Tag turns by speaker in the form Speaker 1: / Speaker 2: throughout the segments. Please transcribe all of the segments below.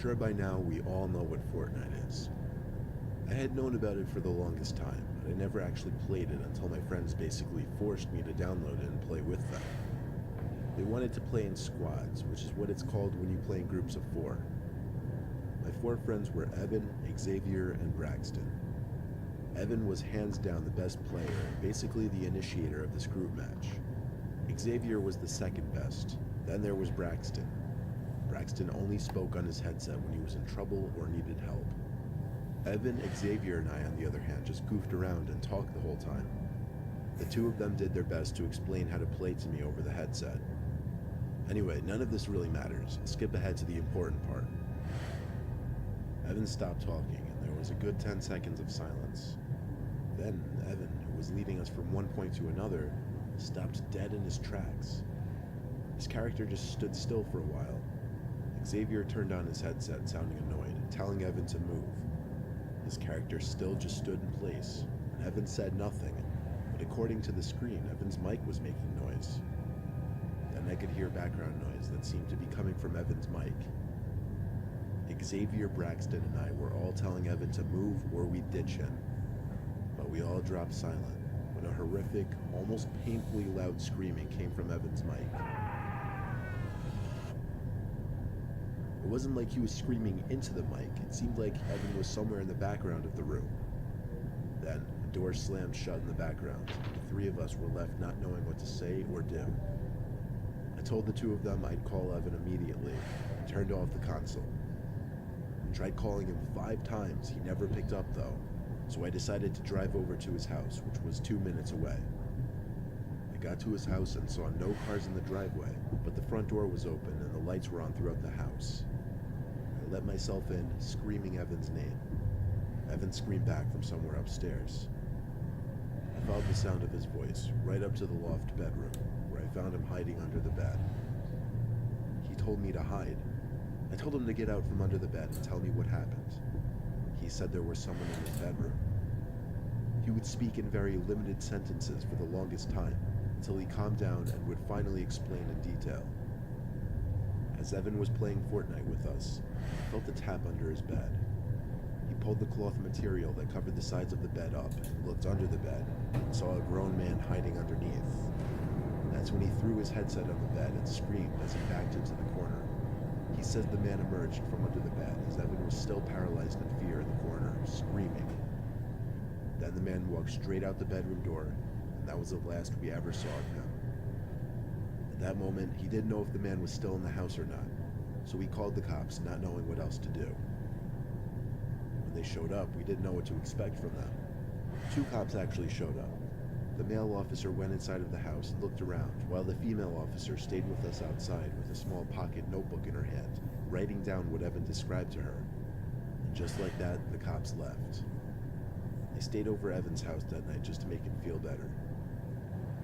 Speaker 1: sure by now we all know what Fortnite is. I had known about it for the longest time, but I never actually played it until my friends basically forced me to download it and play with them. They wanted to play in squads, which is what it's called when you play in groups of 4. My 4 friends were Evan, Xavier, and Braxton. Evan was hands down the best player and basically the initiator of this group match. Xavier was the second best. Then there was Braxton. Braxton only spoke on his headset when he was in trouble or needed help. Evan, Xavier, and I, on the other hand, just goofed around and talked the whole time. The two of them did their best to explain how to play to me over the headset. Anyway, none of this really matters. I'll skip ahead to the important part. Evan stopped talking, and there was a good 10 seconds of silence. Then, Evan, who was leading us from one point to another, stopped dead in his tracks. His character just stood still for a while. Xavier turned on his headset, sounding annoyed, telling Evan to move. His character still just stood in place, and Evan said nothing, but according to the screen, Evan's mic was making noise. Then I could hear background noise that seemed to be coming from Evan's mic. Xavier, Braxton, and I were all telling Evan to move or we'd ditch him. But we all dropped silent when a horrific, almost painfully loud screaming came from Evan's mic. It wasn't like he was screaming into the mic, it seemed like Evan was somewhere in the background of the room. Then, a door slammed shut in the background, and the 3 of us were left not knowing what to say or do. I told the 2 of them I'd call Evan immediately, and turned off the console. I tried calling him 5 times, he never picked up though, so I decided to drive over to his house, which was 2 minutes away. I got to his house and saw no cars in the driveway, but the front door was open and the lights were on throughout the house. I let myself in, screaming Evan's name. Evan screamed back from somewhere upstairs. I followed the sound of his voice right up to the loft bedroom, where I found him hiding under the bed. He told me to hide. I told him to get out from under the bed and tell me what happened. He said there was someone in his bedroom. He would speak in very limited sentences for the longest time, until he calmed down and would finally explain in detail. As Evan was playing Fortnite with us, I felt a tap under his bed. He pulled the cloth material that covered the sides of the bed up and looked under the bed and saw a grown man hiding underneath. That's when he threw his headset on the bed and screamed as he backed into the corner. He says the man emerged from under the bed as Evan was still paralyzed in fear in the corner, screaming. Then the man walked straight out the bedroom door, and that was the last we ever saw of him. At that moment, he didn't know if the man was still in the house or not, so we called the cops, not knowing what else to do. When they showed up, we didn't know what to expect from them. 2 cops actually showed up. The male officer went inside of the house and looked around, while the female officer stayed with us outside with a small pocket notebook in her hand, writing down what Evan described to her. And just like that, the cops left. I stayed over Evan's house that night just to make him feel better.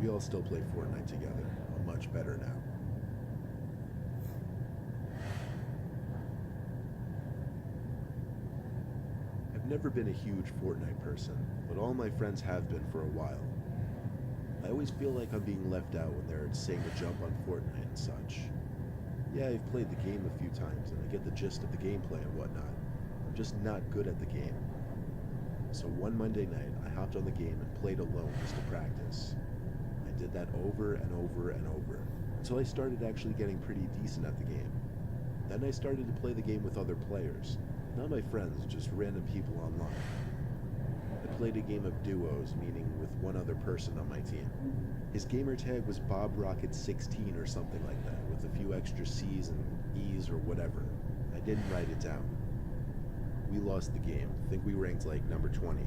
Speaker 1: We all still play Fortnite together, but much better now. I've never been a huge Fortnite person, but all my friends have been for a while. I always feel like I'm being left out when they're saying to jump on Fortnite and such. Yeah, I've played the game a few times and I get the gist of the gameplay and whatnot. I'm just not good at the game. So one Monday night, I hopped on the game and played alone just to practice. I did that over and over and over, until I started actually getting pretty decent at the game. Then I started to play the game with other players, not my friends, just random people online. I played a game of duos, meaning with one other person on my team. His gamer tag was BobRocket16 or something like that, with a few extra C's and E's or whatever. I didn't write it down. We lost the game. I think we ranked like number 20.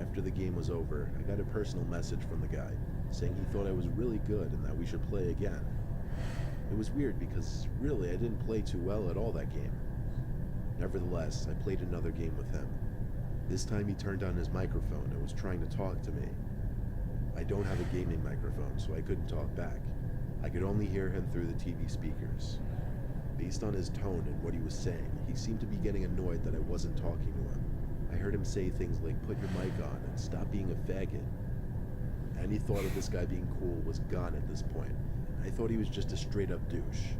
Speaker 1: After the game was over, I got a personal message from the guy, saying he thought I was really good and that we should play again. It was weird because, really, I didn't play too well at all that game. Nevertheless, I played another game with him. This time he turned on his microphone and was trying to talk to me. I don't have a gaming microphone, so I couldn't talk back. I could only hear him through the TV speakers. Based on his tone and what he was saying, he seemed to be getting annoyed that I wasn't talking to him. I heard him say things like, "Put your mic on and stop being a faggot." Any thought of this guy being cool was gone at this point. I thought he was just a straight up douche.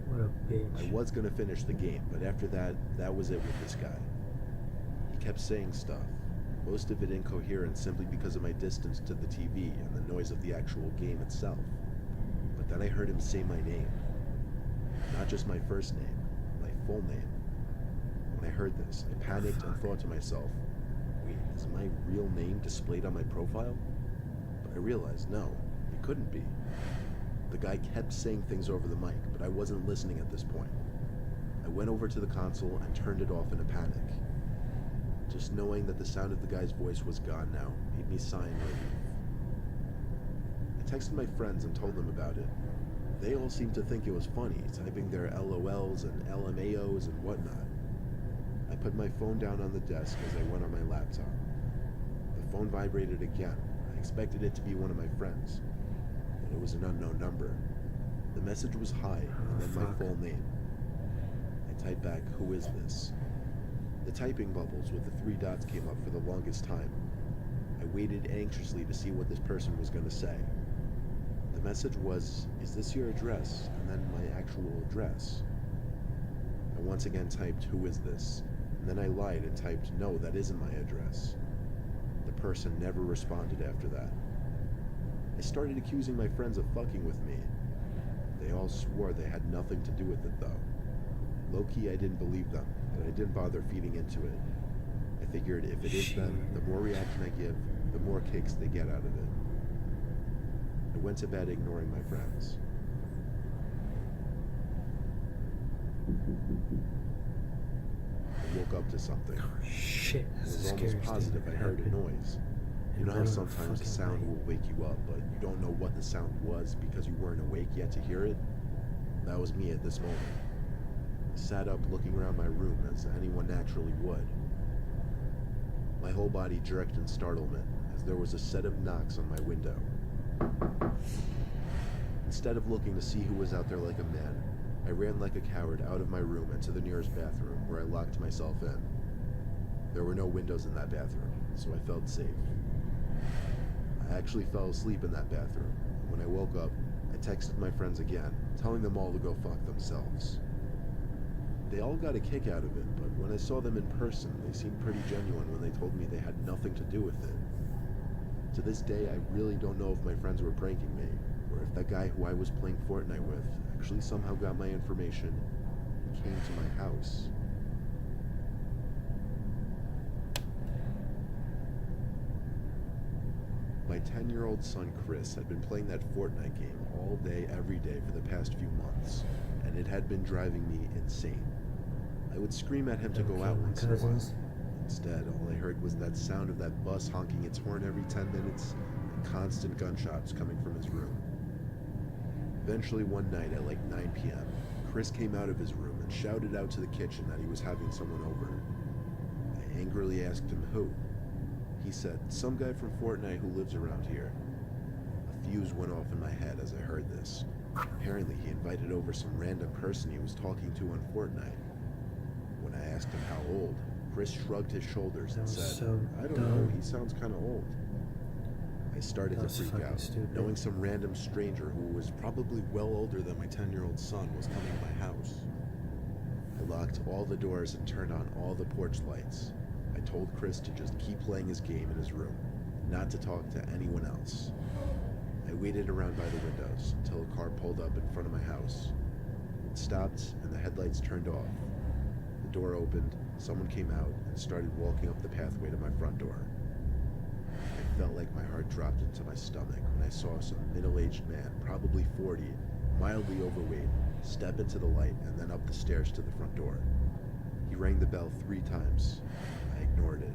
Speaker 2: What a bitch.
Speaker 1: I was gonna finish the game, but after that, that was it with this guy. He kept saying stuff, most of it incoherent simply because of my distance to the TV and the noise of the actual game itself. But then I heard him say my name. Not just my first name, my full name. When I heard this, I panicked and thought to myself, wait, is my real name displayed on my profile? But I realized, no, it couldn't be. The guy kept saying things over the mic, but I wasn't listening at this point. I went over to the console and turned it off in a panic. Just knowing that the sound of the guy's voice was gone now made me sigh in relief. I texted my friends and told them about it. They all seemed to think it was funny, typing their LOLs and LMAOs and whatnot. I put my phone down on the desk as I went on my laptop. The phone vibrated again. I expected it to be one of my friends, but it was an unknown number. The message was hi, and then my full name. I typed back, "Who is this?" The typing bubbles with the 3 dots came up for the longest time. I waited anxiously to see what this person was going to say. The message was, "Is this your address?" and then my actual address. I once again typed, "Who is this?" and then I lied and typed, "No, that isn't my address." The person never responded after that. I started accusing my friends of fucking with me. They all swore they had nothing to do with it though. Low-key, I didn't believe them, but I didn't bother feeding into it. I figured if it is them, the more reaction I give, the more kicks they get out of it. I went to bed ignoring my friends. I woke up to something.
Speaker 2: Oh shit,
Speaker 1: I
Speaker 2: that's
Speaker 1: was
Speaker 2: the
Speaker 1: almost
Speaker 2: scariest
Speaker 1: positive
Speaker 2: thing
Speaker 1: I
Speaker 2: that
Speaker 1: heard a
Speaker 2: happened.
Speaker 1: noise. You know how sometimes a sound will wake you up, but you don't know what the sound was because you weren't awake yet to hear it? That was me at this moment. I sat up looking around my room as anyone naturally would. My whole body jerked in startlement as there was a set of knocks on my window. Instead of looking to see who was out there like a man, I ran like a coward out of my room and to the nearest bathroom where I locked myself in. There were no windows in that bathroom, so I felt safe. I actually fell asleep in that bathroom. When I woke up, I texted my friends again, telling them all to go fuck themselves. They all got a kick out of it, but when I saw them in person, they seemed pretty genuine when they told me they had nothing to do with it. To this day, I really don't know if my friends were pranking me, or if that guy who I was playing Fortnite with actually somehow got my information and came to my house. My 10-year-old son Chris had been playing that Fortnite game all day, every day for the past few months, and it had been driving me insane. I would scream at him to go out once in a while. Instead, all I heard was that sound of that bus honking its horn every 10 minutes and constant gunshots coming from his room. Eventually one night at like 9 p.m., Chris came out of his room and shouted out to the kitchen that he was having someone over. I angrily asked him who. He said, "Some guy from Fortnite who lives around here." A fuse went off in my head as I heard this. Apparently he invited over some random person he was talking to on Fortnite. When I asked him how old, Chris shrugged his shoulders and said, "I don't know, he sounds kind of old." I started to freak out, knowing some random stranger who was probably well older than my 10-year-old son was coming to my house. I locked all the doors and turned on all the porch lights. I told Chris to just keep playing his game in his room, not to talk to anyone else. I waited around by the windows until a car pulled up in front of my house. It stopped and the headlights turned off. The door opened, someone came out and started walking up the pathway to my front door. I felt like my heart dropped into my stomach when I saw some middle-aged man, probably 40, mildly overweight, step into the light and then up the stairs to the front door. He rang the bell 3 times. I ignored it.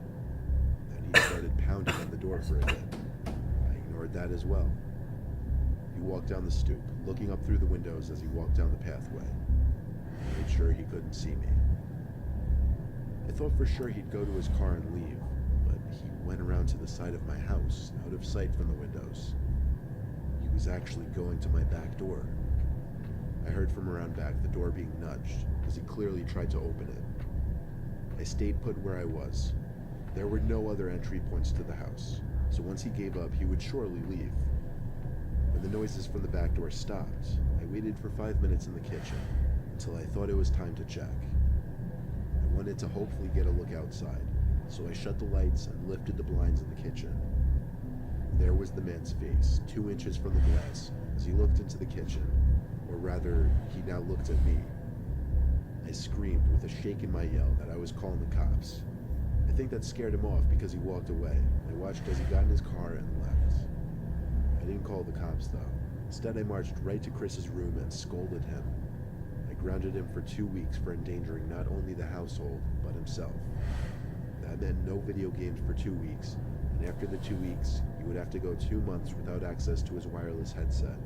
Speaker 1: Then he started pounding on the door for a bit. I ignored that as well. He walked down the stoop, looking up through the windows as he walked down the pathway. I made sure he couldn't see me. I thought for sure he'd go to his car and leave, but he went around to the side of my house, out of sight from the windows. He was actually going to my back door. I heard from around back the door being nudged, as he clearly tried to open it. I stayed put where I was. There were no other entry points to the house, so once he gave up, he would surely leave. When the noises from the back door stopped, I waited for 5 minutes in the kitchen. until I thought it was time to check. I wanted to hopefully get a look outside, so I shut the lights and lifted the blinds in the kitchen. There was the man's face, 2 inches from the glass, as he looked into the kitchen, or rather, he now looked at me. I screamed with a shake in my yell that I was calling the cops. I think that scared him off because he walked away. I watched as he got in his car and left. I didn't call the cops though. Instead, I marched right to Chris's room and scolded him. I grounded him for 2 weeks for endangering not only the household, but himself. That meant no video games for 2 weeks, and after the 2 weeks, he would have to go 2 months without access to his wireless headset.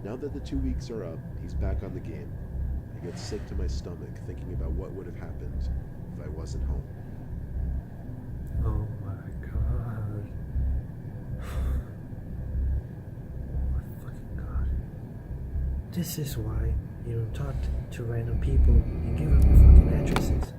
Speaker 1: Now that the 2 weeks are up, he's back on the game. I get sick to my stomach thinking about what would have happened if I wasn't home.
Speaker 2: Oh my god. Oh my fucking god. This is why you don't talk to random people and give them your fucking addresses.